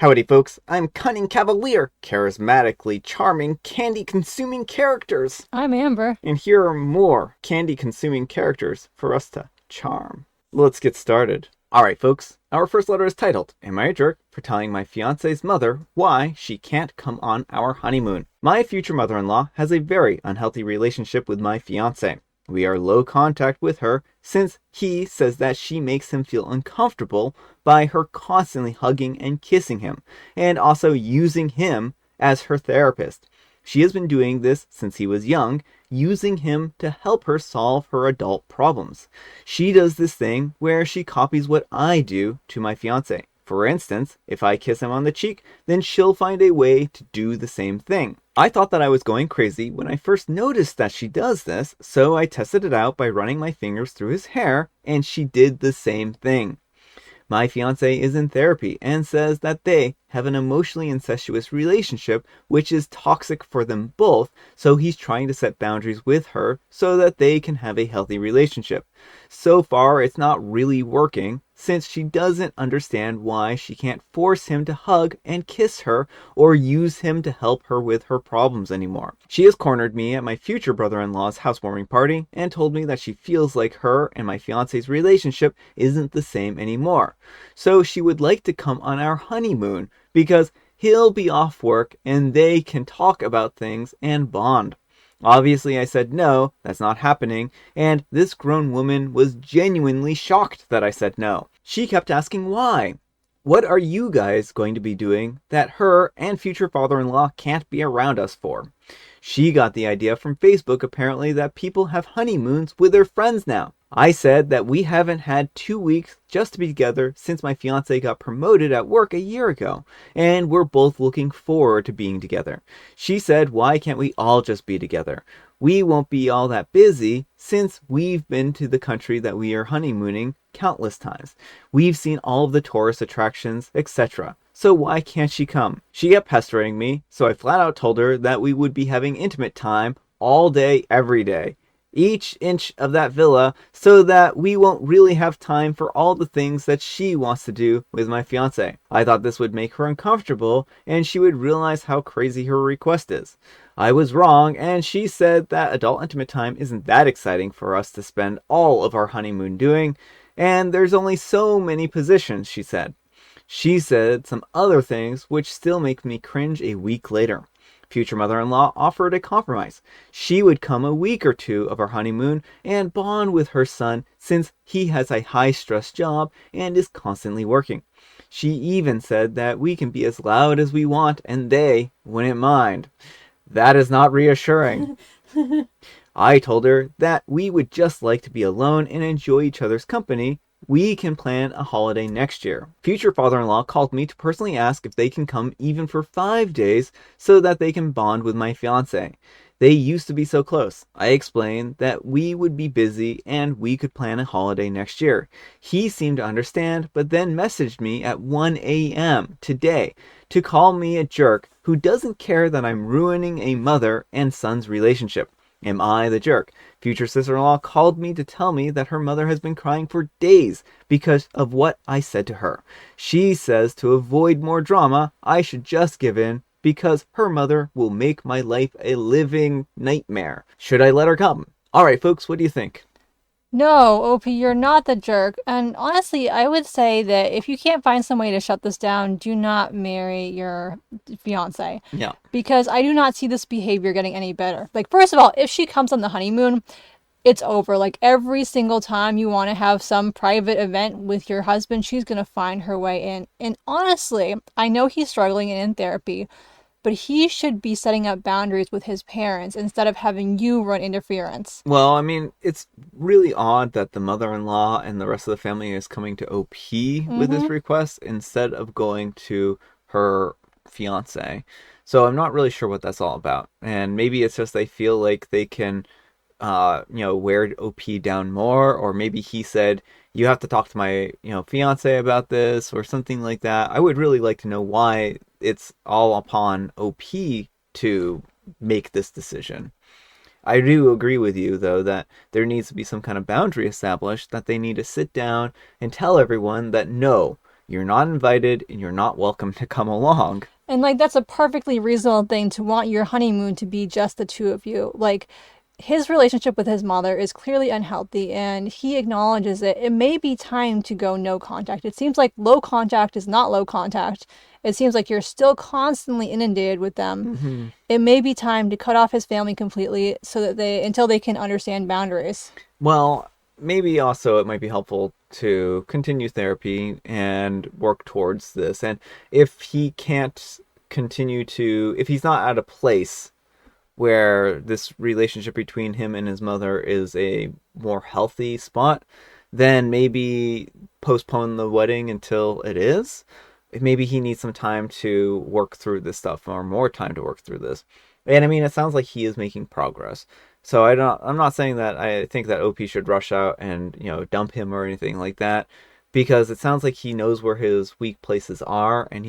Howdy folks, I'm Cunning Cavalier, charismatically charming, candy-consuming characters. I'm Amber. And here are more candy-consuming characters for us to charm. Let's get started. Alright folks, our first letter is titled, Am I a Jerk for Telling My Fiance's Mother Why She Can't Come on Our Honeymoon? My future mother-in-law has a very unhealthy relationship with my fiance. We are low contact with her since he says that she makes him feel uncomfortable by her constantly hugging and kissing him, and also using him as her therapist. She has been doing this since he was young, using him to help her solve her adult problems. She does this thing where she copies what I do to my fiance. For instance, if I kiss him on the cheek, then she'll find a way to do the same thing. I thought that I was going crazy when I first noticed that she does this, so I tested it out by running my fingers through his hair, and she did the same thing. My fiance is in therapy and says that they have an emotionally incestuous relationship which is toxic for them both, so he's trying to set boundaries with her so that they can have a healthy relationship. So far, it's not really working since she doesn't understand why she can't force him to hug and kiss her or use him to help her with her problems anymore. She has cornered me at my future brother-in-law's housewarming party and told me that she feels like her and my fiance's relationship isn't the same anymore. So she would like to come on our honeymoon because he'll be off work and they can talk about things and bond. Obviously, I said no, that's not happening, and this grown woman was genuinely shocked that I said no. She kept asking why. What are you guys going to be doing that her and future father-in-law can't be around us for? She got the idea from Facebook apparently that people have honeymoons with their friends now. I said that we haven't had 2 weeks just to be together since my fiance got promoted at work a year ago, and we're both looking forward to being together. She said, why can't we all just be together? We won't be all that busy since we've been to the country that we are honeymooning countless times. We've seen all of the tourist attractions, etc. So why can't she come? She kept pestering me, so I flat out told her that we would be having intimate time all day, every day. Each inch of that villa so that we won't really have time for all the things that she wants to do with my fiance. I thought this would make her uncomfortable and she would realize how crazy her request is. I was wrong, and she said that adult intimate time isn't that exciting for us to spend all of our honeymoon doing, and there's only so many positions, she said. She said some other things which still make me cringe a week later. Future mother-in-law offered a compromise. She would come a week or two of our honeymoon and bond with her son since he has a high-stress job and is constantly working. She even said that we can be as loud as we want and they wouldn't mind. That is not reassuring. I told her that we would just like to be alone and enjoy each other's company. We can plan a holiday next year. Future father-in-law called me to personally ask if they can come even for 5 days so that they can bond with my fiance. They used to be so close. I explained that we would be busy and we could plan a holiday next year. He seemed to understand, but then messaged me at 1 a.m. today to call me a jerk who doesn't care that I'm ruining a mother and son's relationship. Am I the jerk? Future sister-in-law called me to tell me that her mother has been crying for days because of what I said to her. She says to avoid more drama, I should just give in because her mother will make my life a living nightmare. Should I let her come? Alright folks, what do you think? No, OP, you're not the jerk. And honestly, I would say that if you can't find some way to shut this down, do not marry your fiance. Yeah. Because I do not see this behavior getting any better. Like, first of all, if she comes on the honeymoon, it's over. Like, every single time you want to have some private event with your husband, she's going to find her way in. And honestly, I know he's struggling and in therapy, but he should be setting up boundaries with his parents instead of having you run interference. Well, I mean, it's really odd that the mother-in-law and the rest of the family is coming to OP with this Mm-hmm. request instead of going to her fiance. So I'm not really sure what that's all about. And maybe it's just they feel like they can wear OP down more, or maybe he said, you have to talk to my, fiance about this or something like that. I would really like to know why it's all upon OP to make this decision. I do agree with you, though, that there needs to be some kind of boundary established, that they need to sit down and tell everyone that no, you're not invited and you're not welcome to come along. And like that's a perfectly reasonable thing to want your honeymoon to be just the two of you. Like his relationship with his mother is clearly unhealthy and he acknowledges it. It may be time to go no contact. It seems like low contact is not low contact. It seems like you're still constantly inundated with them. Mm-hmm. It may be time to cut off his family completely so that until they can understand boundaries. Well, maybe also it might be helpful to continue therapy and work towards this. And if he can't if he's not at a place where this relationship between him and his mother is a more healthy spot, then maybe postpone the wedding until it is. Maybe he needs some time to work through this stuff, or more time to work through this. And I mean, it sounds like he is making progress. So I'm not saying that I think that OP should rush out and, dump him or anything like that, because it sounds like he knows where his weak places are, and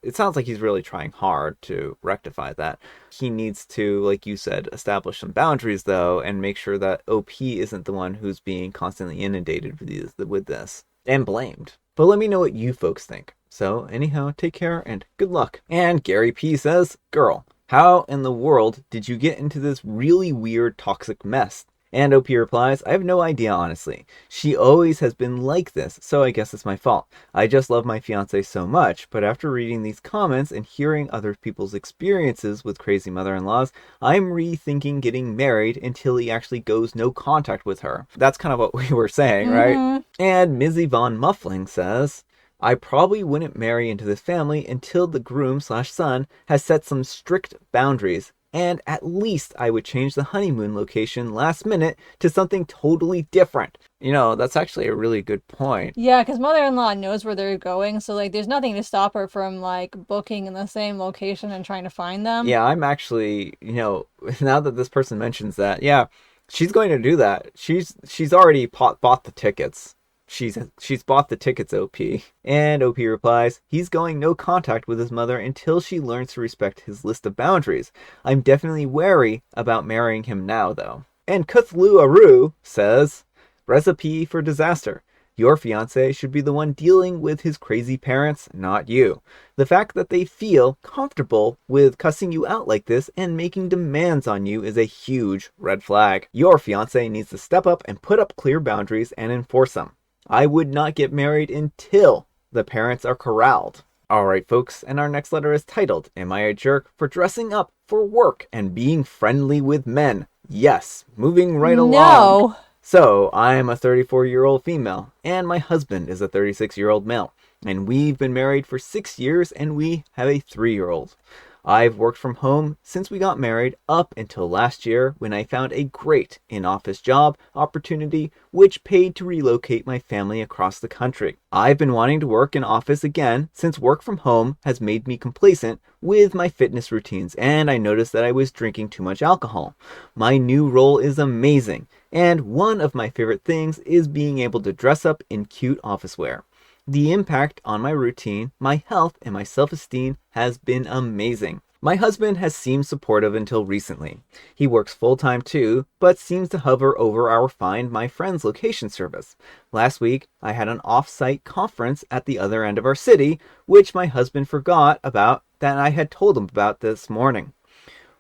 it sounds like he's really trying hard to rectify that. He needs to, like you said, establish some boundaries though, and make sure that OP isn't the one who's being constantly inundated with this and blamed. But let me know what you folks think. So anyhow, take care and good luck. And Gary P says, girl, how in the world did you get into this really weird toxic mess? And OP replies, I have no idea, honestly. She always has been like this, so I guess it's my fault. I just love my fiance so much, but after reading these comments and hearing other people's experiences with crazy mother-in-laws, I'm rethinking getting married until he actually goes no contact with her. That's kind of what we were saying, right? And Ms. Yvonne Muffling says, I probably wouldn't marry into this family until the groom/son has set some strict boundaries. And at least I would change the honeymoon location last minute to something totally different. That's actually a really good point. Yeah, because mother-in-law knows where they're going, so like there's nothing to stop her from like booking in the same location and trying to find them. Yeah, I'm actually, now that this person mentions that, yeah, she's going to do that. She's already bought the tickets. She's bought the tickets, OP. And OP replies, he's going no contact with his mother until she learns to respect his list of boundaries. I'm definitely wary about marrying him now, though. And Cthulhu Aru says, recipe for disaster. Your fiance should be the one dealing with his crazy parents, not you. The fact that they feel comfortable with cussing you out like this and making demands on you is a huge red flag. Your fiance needs to step up and put up clear boundaries and enforce them. I would not get married until the parents are corralled. Alright folks, and our next letter is titled, Am I a Jerk for Dressing Up for Work and Being Friendly with Men? Yes, moving right along. No. So, I am a 34-year-old female, and my husband is a 36-year-old male. And we've been married for 6 years, and we have a 3-year-old. I've worked from home since we got married up until last year when I found a great in-office job opportunity which paid to relocate my family across the country. I've been wanting to work in office again since work from home has made me complacent with my fitness routines, and I noticed that I was drinking too much alcohol. My new role is amazing, and one of my favorite things is being able to dress up in cute office wear. The impact on my routine, my health, and my self-esteem has been amazing. My husband has seemed supportive until recently. He works full-time too, but seems to hover over our Find My Friends location service. Last week, I had an off-site conference at the other end of our city, which my husband forgot about that I had told him about this morning.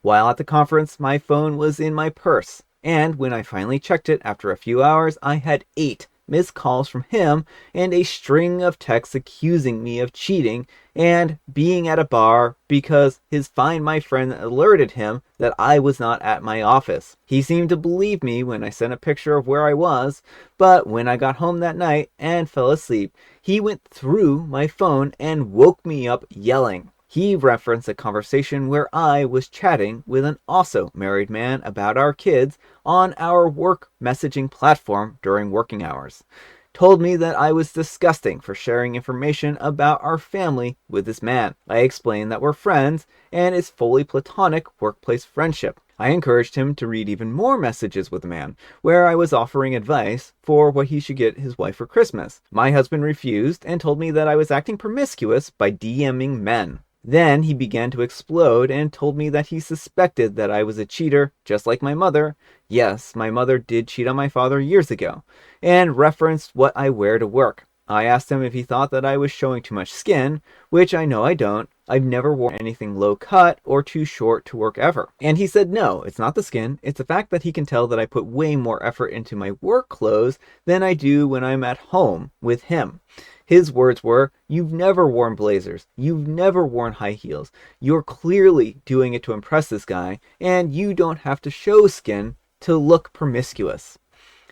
While at the conference, my phone was in my purse, and when I finally checked it after a few hours, I had 8 missed calls from him and a string of texts accusing me of cheating and being at a bar because his Find My Friend alerted him that I was not at my office. He seemed to believe me when I sent a picture of where I was, but when I got home that night and fell asleep, he went through my phone and woke me up yelling. He referenced a conversation where I was chatting with an also married man about our kids on our work messaging platform during working hours. Told me that I was disgusting for sharing information about our family with this man. I explained that we're friends and it's fully platonic workplace friendship. I encouraged him to read even more messages with the man, where I was offering advice for what he should get his wife for Christmas. My husband refused and told me that I was acting promiscuous by DMing men. Then he began to explode and told me that he suspected that I was a cheater, just like my mother. Yes, my mother did cheat on my father years ago, and referenced what I wear to work. I asked him if he thought that I was showing too much skin, which I know I don't. I've never worn anything low cut or too short to work ever. And he said no, it's not the skin. It's the fact that he can tell that I put way more effort into my work clothes than I do when I'm at home with him. His words were, "You've never worn blazers. You've never worn high heels. You're clearly doing it to impress this guy, and you don't have to show skin to look promiscuous."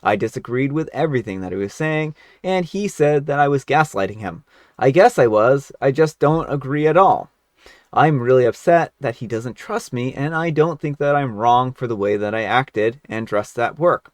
I disagreed with everything that he was saying, and he said that I was gaslighting him. I guess I was, I just don't agree at all. I'm really upset that he doesn't trust me, and I don't think that I'm wrong for the way that I acted and dressed at work.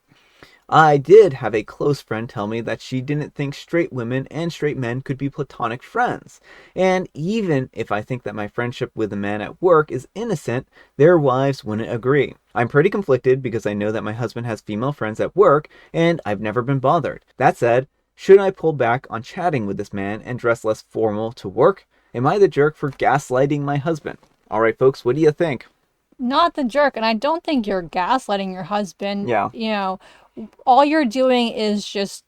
I did have a close friend tell me that she didn't think straight women and straight men could be platonic friends. And even if I think that my friendship with a man at work is innocent, their wives wouldn't agree. I'm pretty conflicted because I know that my husband has female friends at work and I've never been bothered. That said, should I pull back on chatting with this man and dress less formal to work? Am I the jerk for gaslighting my husband? All right, folks, what do you think? Not the jerk, and I don't think you're gaslighting your husband. Yeah. You know, all you're doing is just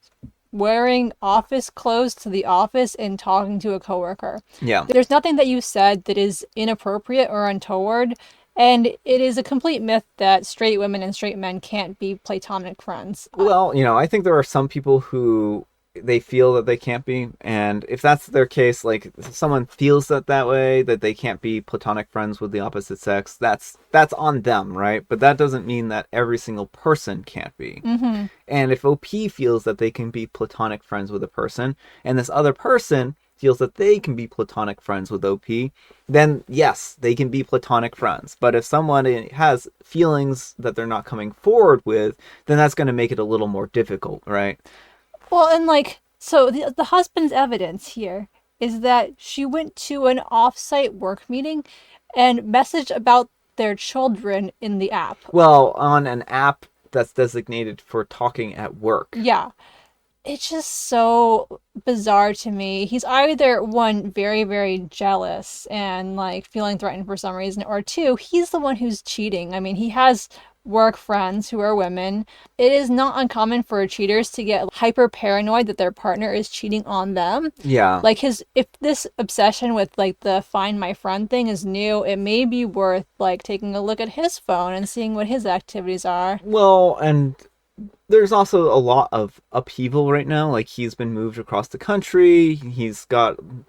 wearing office clothes to the office and talking to a coworker. Yeah. There's nothing that you said that is inappropriate or untoward, and it is a complete myth that straight women and straight men can't be platonic friends. Well, I think there are some people who they feel that they can't be, and if that's their case, like if someone feels that way, that they can't be platonic friends with the opposite sex, that's on them, right? But that doesn't mean that every single person can't be. Mm-hmm. And if OP feels that they can be platonic friends with a person, and this other person feels that they can be platonic friends with OP, then yes, they can be platonic friends. But if someone has feelings that they're not coming forward with, then that's going to make it a little more difficult, right? Well, and so the husband's evidence here is that she went to an off-site work meeting and messaged about their children in the app. Well, on an app that's designated for talking at work. Yeah. It's just so bizarre to me. He's either one, very, very jealous and feeling threatened for some reason, or two, he's the one who's cheating. I mean, he has work friends who are women. It is not uncommon for cheaters to get hyper paranoid that their partner is cheating on them. Yeah. If this obsession with the find my friend thing is new, it may be worth taking a look at his phone and seeing what his activities are. Well, and there's also a lot of upheaval right now. Like, he's been moved across the country.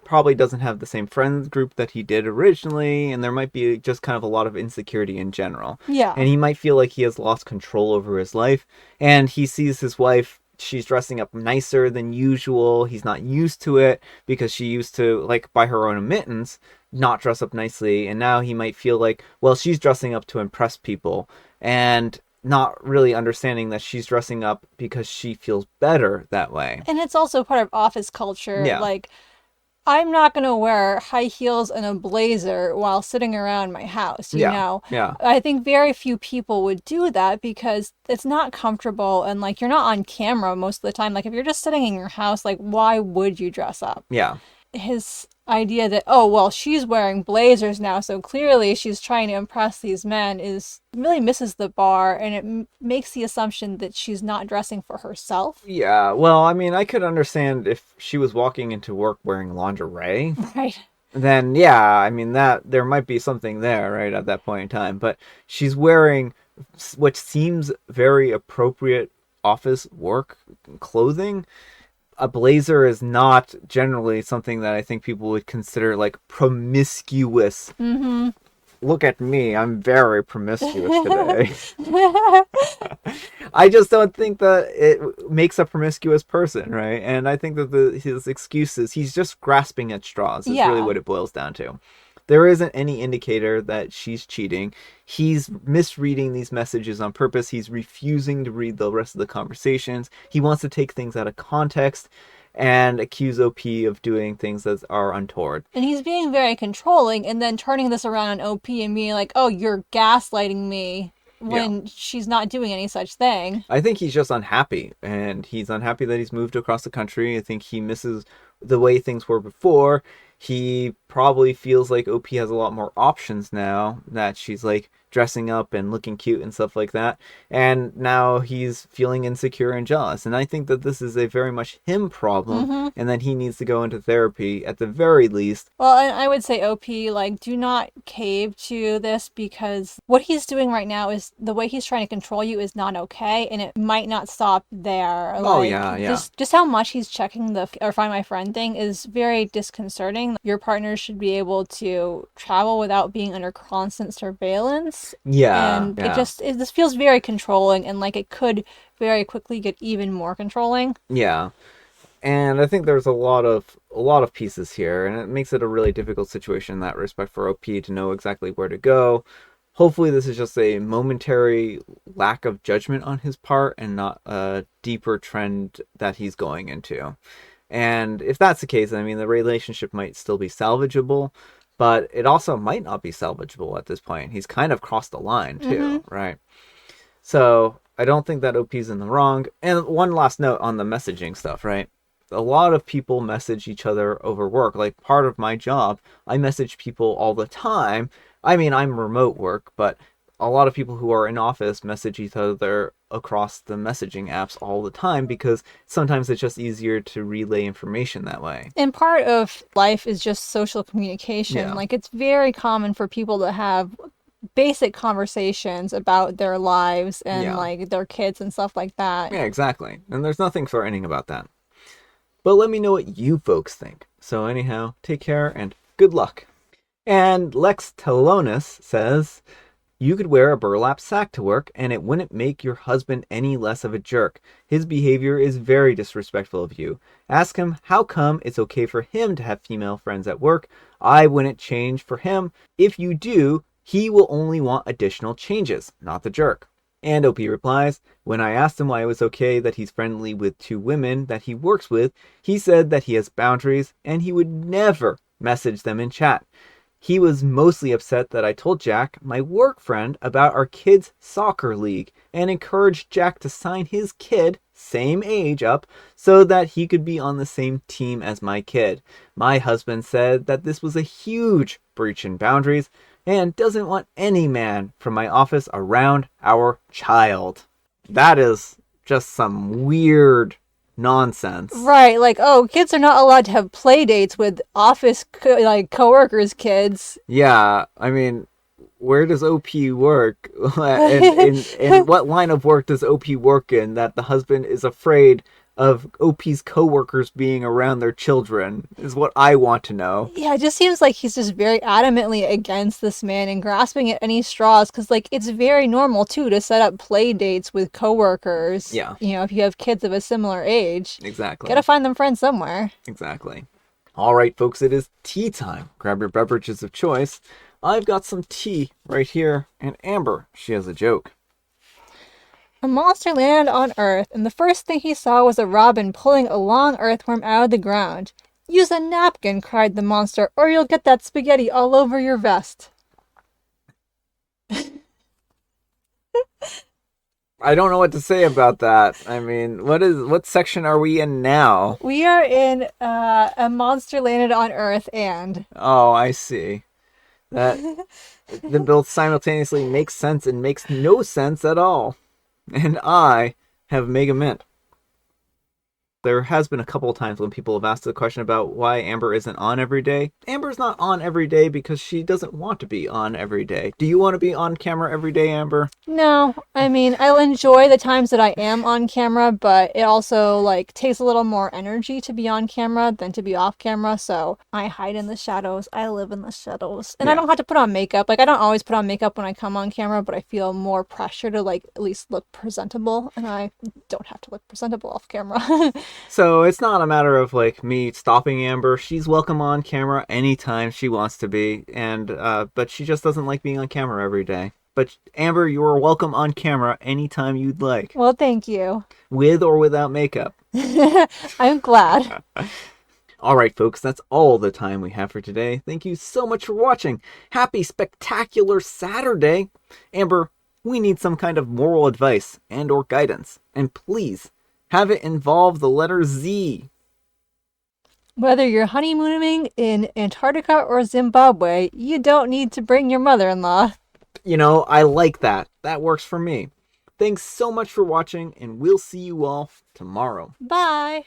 Probably doesn't have the same friends group that he did originally. And there might be just kind of a lot of insecurity in general. Yeah. And he might feel like he has lost control over his life. And he sees his wife, she's dressing up nicer than usual. He's not used to it because she used to, by her own admittance, not dress up nicely. And now he might feel like, well, she's dressing up to impress people. And not really understanding that she's dressing up because she feels better that way. And it's also part of office culture. Yeah. I'm not going to wear high heels and a blazer while sitting around my house, you know? Yeah. I think very few people would do that because it's not comfortable and you're not on camera most of the time. If you're just sitting in your house, why would you dress up? Yeah. His idea that, oh, well, she's wearing blazers now, so clearly she's trying to impress these men really misses the bar, and it makes the assumption that she's not dressing for herself. Yeah, well, I mean, I could understand if she was walking into work wearing lingerie. Right. Then, yeah, I mean, that there might be something there, right, at that point in time. But she's wearing what seems very appropriate office work clothing. A blazer is not generally something that I think people would consider promiscuous. Mm-hmm. Look at me, I'm very promiscuous today. I just don't think that it makes a promiscuous person, right? And I think that his excuses, he's just grasping at straws is really what it boils down to. There isn't any indicator that she's cheating. He's misreading these messages on purpose. He's refusing to read the rest of the conversations. He wants to take things out of context and accuse OP of doing things that are untoward. And he's being very controlling and then turning this around on OP and being like, oh, you're gaslighting me, when she's not doing any such thing. I think he's just unhappy, and he's unhappy that he's moved across the country. I think he misses the way things were before. He probably feels like OP has a lot more options now that she's dressing up and looking cute and stuff like that. And now he's feeling insecure and jealous. And I think that this is a very much him problem, and that he needs to go into therapy at the very least. Well, and I would say, OP, like, do not cave to this, because what he's doing right now is the way he's trying to control you is not okay, and it might not stop there. Oh, yeah. Just how much he's checking the or Find My Friend thing is very disconcerting. Your partner should be able to travel without being under constant surveillance. Yeah. And this feels very controlling, and like it could very quickly get even more controlling. Yeah. And I think there's a lot of pieces here, and it makes it a really difficult situation in that respect for OP to know exactly where to go. Hopefully this is just a momentary lack of judgment on his part and not a deeper trend that he's going into. And if that's the case, I mean, the relationship might still be salvageable, but it also might not be salvageable at this point. He's kind of crossed the line too, right? So I don't think that OP's in the wrong. And one last note on the messaging stuff, right? A lot of people message each other over work. Like, part of my job, I message people all the time. I mean, I'm remote work, but a lot of people who are in office message each other across the messaging apps all the time, because sometimes it's just easier to relay information that way. And part of life is just social communication. Yeah. Like, it's very common for people to have basic conversations about their lives and like their kids and stuff like that. Yeah, exactly. And there's nothing threatening about that. But let me know what you folks think. So anyhow, take care and good luck. And Lex Telonis says, you could wear a burlap sack to work and it wouldn't make your husband any less of a jerk. His behavior is very disrespectful of you. Ask him how come it's okay for him to have female friends at work. I wouldn't change for him. If you do, he will only want additional changes, not the jerk. And OP replies, when I asked him why it was okay that he's friendly with 2 women that he works with, he said that he has boundaries and he would never message them in chat. He was mostly upset that I told Jack, my work friend, about our kids' soccer league and encouraged Jack to sign his kid, same age, up so that he could be on the same team as my kid. My husband said that this was a huge breach in boundaries and doesn't want any man from my office around our child. That is just some weird nonsense. Right, like, oh, kids are not allowed to have play dates with office coworkers' kids. Yeah, I mean, where does OP work? And what line of work does OP work in that the husband is afraid of OP's coworkers being around their children, is what I want to know. Yeah, it just seems like he's just very adamantly against this man and grasping at any straws, because, like, it's very normal, too, to set up play dates with coworkers. Yeah. You know, if you have kids of a similar age. Exactly. Gotta find them friends somewhere. Exactly. All right, folks, it is tea time. Grab your beverages of choice. I've got some tea right here, and Amber, she has a joke. A monster landed on Earth, and the first thing he saw was a robin pulling a long earthworm out of the ground. Use a napkin, cried the monster, or you'll get that spaghetti all over your vest. I don't know what to say about that. I mean, what section are we in now? We are in a monster landed on Earth and... Oh, I see. That both simultaneously makes sense and makes no sense at all. And I have Mega Mint. There has been a couple of times when people have asked the question about why Amber isn't on every day. Amber's not on every day because she doesn't want to be on every day. Do you want to be on camera every day, Amber? No, I mean, I'll enjoy the times that I am on camera, but it also, like, takes a little more energy to be on camera than to be off camera, so I hide in the shadows. I live in the shadows. And I don't have to put on makeup. Like, I don't always put on makeup when I come on camera, but I feel more pressure to, like, at least look presentable, and I don't have to look presentable off camera. So it's not a matter of, like, me stopping Amber. She's welcome on camera anytime she wants to be, and but she just doesn't like being on camera every day. But Amber, you are welcome on camera anytime you'd like. Well, thank you. With or without makeup. I'm glad. All right, folks, that's all the time we have for today. Thank you so much for watching. Happy spectacular Saturday. Amber, we need some kind of moral advice and or guidance. And please, have it involve the letter Z. Whether you're honeymooning in Antarctica or Zimbabwe, you don't need to bring your mother-in-law. I like that. That works for me. Thanks so much for watching, and we'll see you all tomorrow. Bye.